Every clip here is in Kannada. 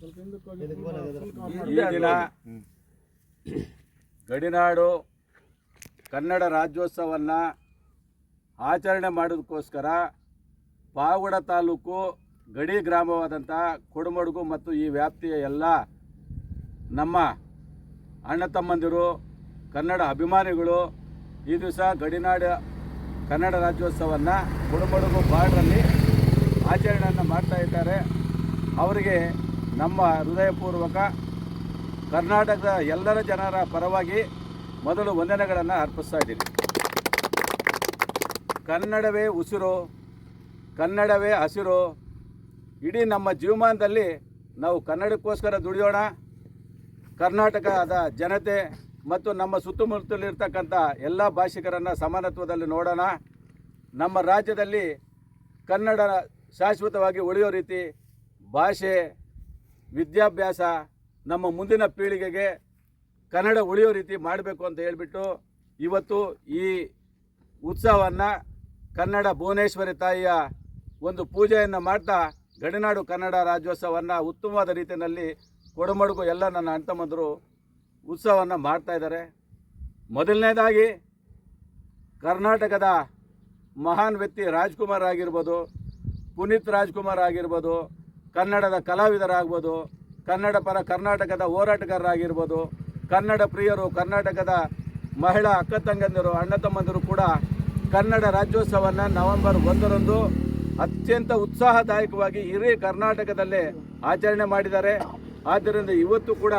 ಈ ದಿನ ಗಡಿನಾಡು ಕನ್ನಡ ರಾಜ್ಯೋತ್ಸವವನ್ನು ಆಚರಣೆ ಮಾಡೋದಕ್ಕೋಸ್ಕರ ಪಾವಗಡ ತಾಲೂಕು ಗಡಿ ಗ್ರಾಮವಾದಂಥ ಕೊಡಮಡುಗು ಮತ್ತು ಈ ವ್ಯಾಪ್ತಿಯ ಎಲ್ಲ ನಮ್ಮ ಅಣ್ಣ ತಮ್ಮಂದಿರು ಕನ್ನಡ ಅಭಿಮಾನಿಗಳು ಈ ದಿವಸ ಗಡಿನಾಡು ಕನ್ನಡ ರಾಜ್ಯೋತ್ಸವವನ್ನು ಕೊಡಮಡುಗು ಬಾರ್ಡ್ರಲ್ಲಿ ಆಚರಣೆಯನ್ನು ಮಾಡ್ತಾ ಇದ್ದಾರೆ. ಅವರಿಗೆ ನಮ್ಮ ಹೃದಯಪೂರ್ವಕ ಕರ್ನಾಟಕದ ಎಲ್ಲರ ಜನರ ಪರವಾಗಿ ಮೊದಲು ವಂದನೆಗಳನ್ನು ಅರ್ಪಿಸ್ತಾ ಇದ್ದೀನಿ. ಕನ್ನಡವೇ ಉಸಿರು, ಕನ್ನಡವೇ ಹಸಿರು. ಇಡೀ ನಮ್ಮ ಜೀವಮಾನದಲ್ಲಿ ನಾವು ಕನ್ನಡಕ್ಕೋಸ್ಕರ ದುಡಿಯೋಣ. ಕರ್ನಾಟಕದ ಜನತೆ ಮತ್ತು ನಮ್ಮ ಸುತ್ತಮುತ್ತಲಿರ್ತಕ್ಕಂಥ ಎಲ್ಲ ಭಾಷಿಕರನ್ನು ಸಮಾನತ್ವದಲ್ಲಿ ನೋಡೋಣ. ನಮ್ಮ ರಾಜ್ಯದಲ್ಲಿ ಕನ್ನಡ ಶಾಶ್ವತವಾಗಿ ಉಳಿಯೋ ರೀತಿ ಭಾಷೆ, ವಿದ್ಯಾಭ್ಯಾಸ, ನಮ್ಮ ಮುಂದಿನ ಪೀಳಿಗೆಗೆ ಕನ್ನಡ ಉಳಿಯೋ ರೀತಿ ಮಾಡಬೇಕು ಅಂತ ಹೇಳಿಬಿಟ್ಟು ಇವತ್ತು ಈ ಉತ್ಸವವನ್ನು ಕನ್ನಡ ಭುವನೇಶ್ವರಿ ತಾಯಿಯ ಒಂದು ಪೂಜೆಯನ್ನು ಮಾಡ್ತಾ ಗಡಿನಾಡು ಕನ್ನಡ ರಾಜ್ಯೋತ್ಸವವನ್ನು ಉತ್ತಮವಾದ ರೀತಿಯಲ್ಲಿ ಕೊಡಮಡುಗು ಎಲ್ಲ ನನ್ನ ಅಣ್ತಮ್ಮಂದರು ಉತ್ಸವವನ್ನು ಮಾಡ್ತಾಯಿದ್ದಾರೆ. ಮೊದಲನೇದಾಗಿ ಕರ್ನಾಟಕದ ಮಹಾನ್ ವ್ಯಕ್ತಿ ರಾಜ್ಕುಮಾರ್ ಆಗಿರ್ಬೋದು, ಪುನೀತ್ ರಾಜ್ಕುಮಾರ್ ಆಗಿರ್ಬೋದು, ಕನ್ನಡದ ಕಲಾವಿದರಾಗ್ಬೋದು, ಕನ್ನಡ ಪರ ಕರ್ನಾಟಕದ ಹೋರಾಟಗಾರರಾಗಿರ್ಬೋದು, ಕನ್ನಡ ಪ್ರಿಯರು, ಕರ್ನಾಟಕದ ಮಹಿಳಾ ಅಕ್ಕ ತಂಗಂದಿರು, ಅಣ್ಣ ತಮ್ಮಂದಿರು ಕೂಡ ಕನ್ನಡ ರಾಜ್ಯೋತ್ಸವವನ್ನು ನವೆಂಬರ್ 1ರಂದು ಅತ್ಯಂತ ಉತ್ಸಾಹದಾಯಕವಾಗಿ ಇಡೀ ಕರ್ನಾಟಕದಲ್ಲೇ ಆಚರಣೆ ಮಾಡಿದ್ದಾರೆ. ಆದ್ದರಿಂದ ಇವತ್ತು ಕೂಡ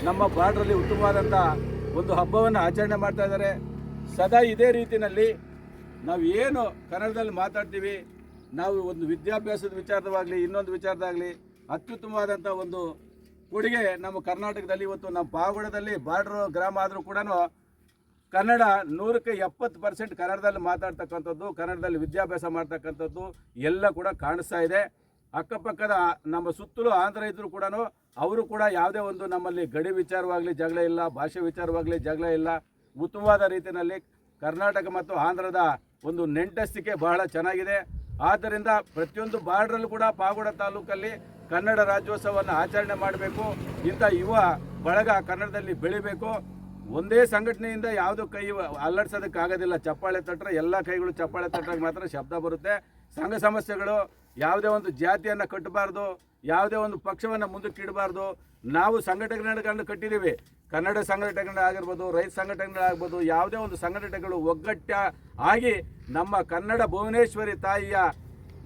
ನಮ್ಮ ಬಾರ್ಡ್ರಲ್ಲಿ ಉತ್ತಮವಾದಂಥ ಒಂದು ಹಬ್ಬವನ್ನು ಆಚರಣೆ ಮಾಡ್ತಾ ಇದ್ದಾರೆ. ಸದಾ ಇದೇ ರೀತಿಯಲ್ಲಿ ನಾವು ಏನು ಕನ್ನಡದಲ್ಲಿ ಮಾತಾಡ್ತೀವಿ, ನಾವು ಒಂದು ವಿದ್ಯಾಭ್ಯಾಸದ ವಿಚಾರವಾಗಲಿ ಇನ್ನೊಂದು ವಿಚಾರದಾಗಲಿ ಅತ್ಯುತ್ತಮವಾದಂಥ ಒಂದು ಕೊಡುಗೆ ನಮ್ಮ ಕರ್ನಾಟಕದಲ್ಲಿ ಇವತ್ತು ನಮ್ಮ ಪಾವಗಡದಲ್ಲಿ ಬಾರ್ಡ್ರ್ ಗ್ರಾಮ ಆದರೂ ಕೂಡ ಕನ್ನಡ 100ಕ್ಕೆ 70% ಕನ್ನಡದಲ್ಲಿ ಮಾತಾಡ್ತಕ್ಕಂಥದ್ದು, ಕನ್ನಡದಲ್ಲಿ ವಿದ್ಯಾಭ್ಯಾಸ ಮಾಡ್ತಕ್ಕಂಥದ್ದು ಎಲ್ಲ ಕೂಡ ಕಾಣಿಸ್ತಾ ಇದೆ. ಅಕ್ಕಪಕ್ಕದ ನಮ್ಮ ಸುತ್ತಲೂ ಆಂಧ್ರ ಇದ್ದರೂ ಕೂಡ ಅವರು ಕೂಡ ಯಾವುದೇ ಒಂದು ನಮ್ಮಲ್ಲಿ ಗಡಿ ವಿಚಾರವಾಗಲಿ ಜಗಳ ಇಲ್ಲ, ಭಾಷೆ ವಿಚಾರವಾಗಲಿ ಜಗಳ ಇಲ್ಲ. ಉತ್ತಮವಾದ ರೀತಿಯಲ್ಲಿ ಕರ್ನಾಟಕ ಮತ್ತು ಆಂಧ್ರದ ಒಂದು ನೆಂಟಸ್ತಿಕೆ ಬಹಳ ಚೆನ್ನಾಗಿದೆ. ಆದ್ದರಿಂದ ಪ್ರತಿಯೊಂದು ಬಾರ್ಡ್ರಲ್ಲೂ ಕೂಡ ಪಾವಗಡ ತಾಲೂಕಲ್ಲಿ ಕನ್ನಡ ರಾಜ್ಯೋತ್ಸವವನ್ನು ಆಚರಣೆ ಮಾಡಬೇಕು. ಇಂಥ ಯುವ ಬಳಗ ಕನ್ನಡದಲ್ಲಿ ಬೆಳಿಬೇಕು. ಒಂದೇ ಸಂಘಟನೆಯಿಂದ ಯಾವುದೋ ಕೈ ಅಲ್ಲಾಡ್ಸೋದಕ್ಕಾಗೋದಿಲ್ಲ. ಚಪ್ಪಾಳೆ ತಟ್ಟರೆ ಎಲ್ಲ ಕೈಗಳು ಚಪ್ಪಾಳೆ ತಟ್ಟಾಗ ಮಾತ್ರ ಶಬ್ದ ಬರುತ್ತೆ. ಸಂಘ ಸಮಸ್ಯೆಗಳು ಯಾವುದೇ ಒಂದು ಜಾತಿಯನ್ನು ಕಟ್ಟಬಾರ್ದು, ಯಾವುದೇ ಒಂದು ಪಕ್ಷವನ್ನು ಮುಂದಕ್ಕೆ ಇಡಬಾರ್ದು. ನಾವು ಸಂಘಟನೆಗಳನ್ನು ಕಟ್ಟಿದ್ದೀವಿ. ಕನ್ನಡ ಸಂಘಟನೆಗಳಾಗಿರ್ಬೋದು, ರೈತ ಸಂಘಟನೆಗಳಾಗ್ಬೋದು, ಯಾವುದೇ ಒಂದು ಸಂಘಟನೆಗಳು ಒಗ್ಗಟ್ಟ ಆಗಿ ನಮ್ಮ ಕನ್ನಡ ಭುವನೇಶ್ವರಿ ತಾಯಿಯ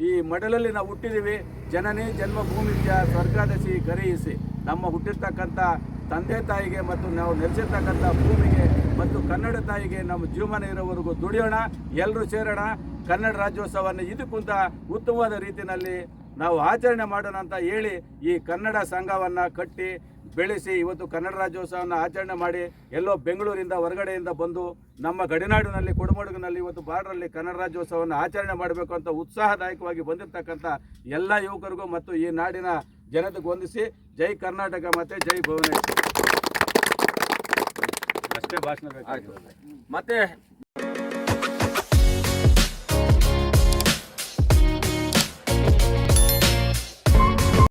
ಈ ಮಡಲಲ್ಲಿ ನಾವು ಹುಟ್ಟಿದ್ದೀವಿ. ಜನನಿ ಜನ್ಮಭೂಮಿಯ ಸ್ವರ್ಗಾದಸಿ ಗರಿಯಿಸಿ, ನಮ್ಮ ಹುಟ್ಟಿರ್ತಕ್ಕಂಥ ತಂದೆ ತಾಯಿಗೆ ಮತ್ತು ನಾವು ನೆಲೆಸಿರ್ತಕ್ಕಂಥ ಭೂಮಿಗೆ ಮತ್ತು ಕನ್ನಡ ತಾಯಿಗೆ ನಮ್ಮ ಜೀವಮಾನ ಇರೋವರೆಗೂ ದುಡಿಯೋಣ. ಎಲ್ಲರೂ ಸೇರೋಣ. ಕನ್ನಡ ರಾಜ್ಯೋತ್ಸವವನ್ನು ಇದಕ್ಕಿಂತ ಉತ್ತಮವಾದ ರೀತಿಯಲ್ಲಿ ನಾವು ಆಚರಣೆ ಮಾಡೋಣ ಅಂತ ಹೇಳಿ ಈ ಕನ್ನಡ ಸಂಘವನ್ನು ಕಟ್ಟಿ ಬೆಳೆಸಿ ಇವತ್ತು ಕನ್ನಡ ರಾಜ್ಯೋತ್ಸವವನ್ನು ಆಚರಣೆ ಮಾಡಿ ಎಲ್ಲೋ ಬೆಂಗಳೂರಿಂದ ಹೊರಗಡೆಯಿಂದ ಬಂದು ನಮ್ಮ ಗಡಿನಾಡಿನಲ್ಲಿ ಕೊಡಮಡುಗಿನಲ್ಲಿ ಇವತ್ತು ಬಾರ್ಡ್ರಲ್ಲಿ ಕನ್ನಡ ರಾಜ್ಯೋತ್ಸವವನ್ನು ಆಚರಣೆ ಮಾಡಬೇಕು ಅಂತ ಉತ್ಸಾಹದಾಯಕವಾಗಿ ಬಂದಿರತಕ್ಕಂಥ ಎಲ್ಲ ಯುವಕರಿಗೂ ಮತ್ತು ಈ ನಾಡಿನ ಜನತೆಗೆ ವಂದಿಸಿ ಜೈ ಕರ್ನಾಟಕ ಮತ್ತು ಜೈ ಭುವನೇಶ್ವರಿ. ಅಷ್ಟೇ ಭಾಷಣ ಬೇಕಾಗಿತ್ತು. ಮತ್ತೆ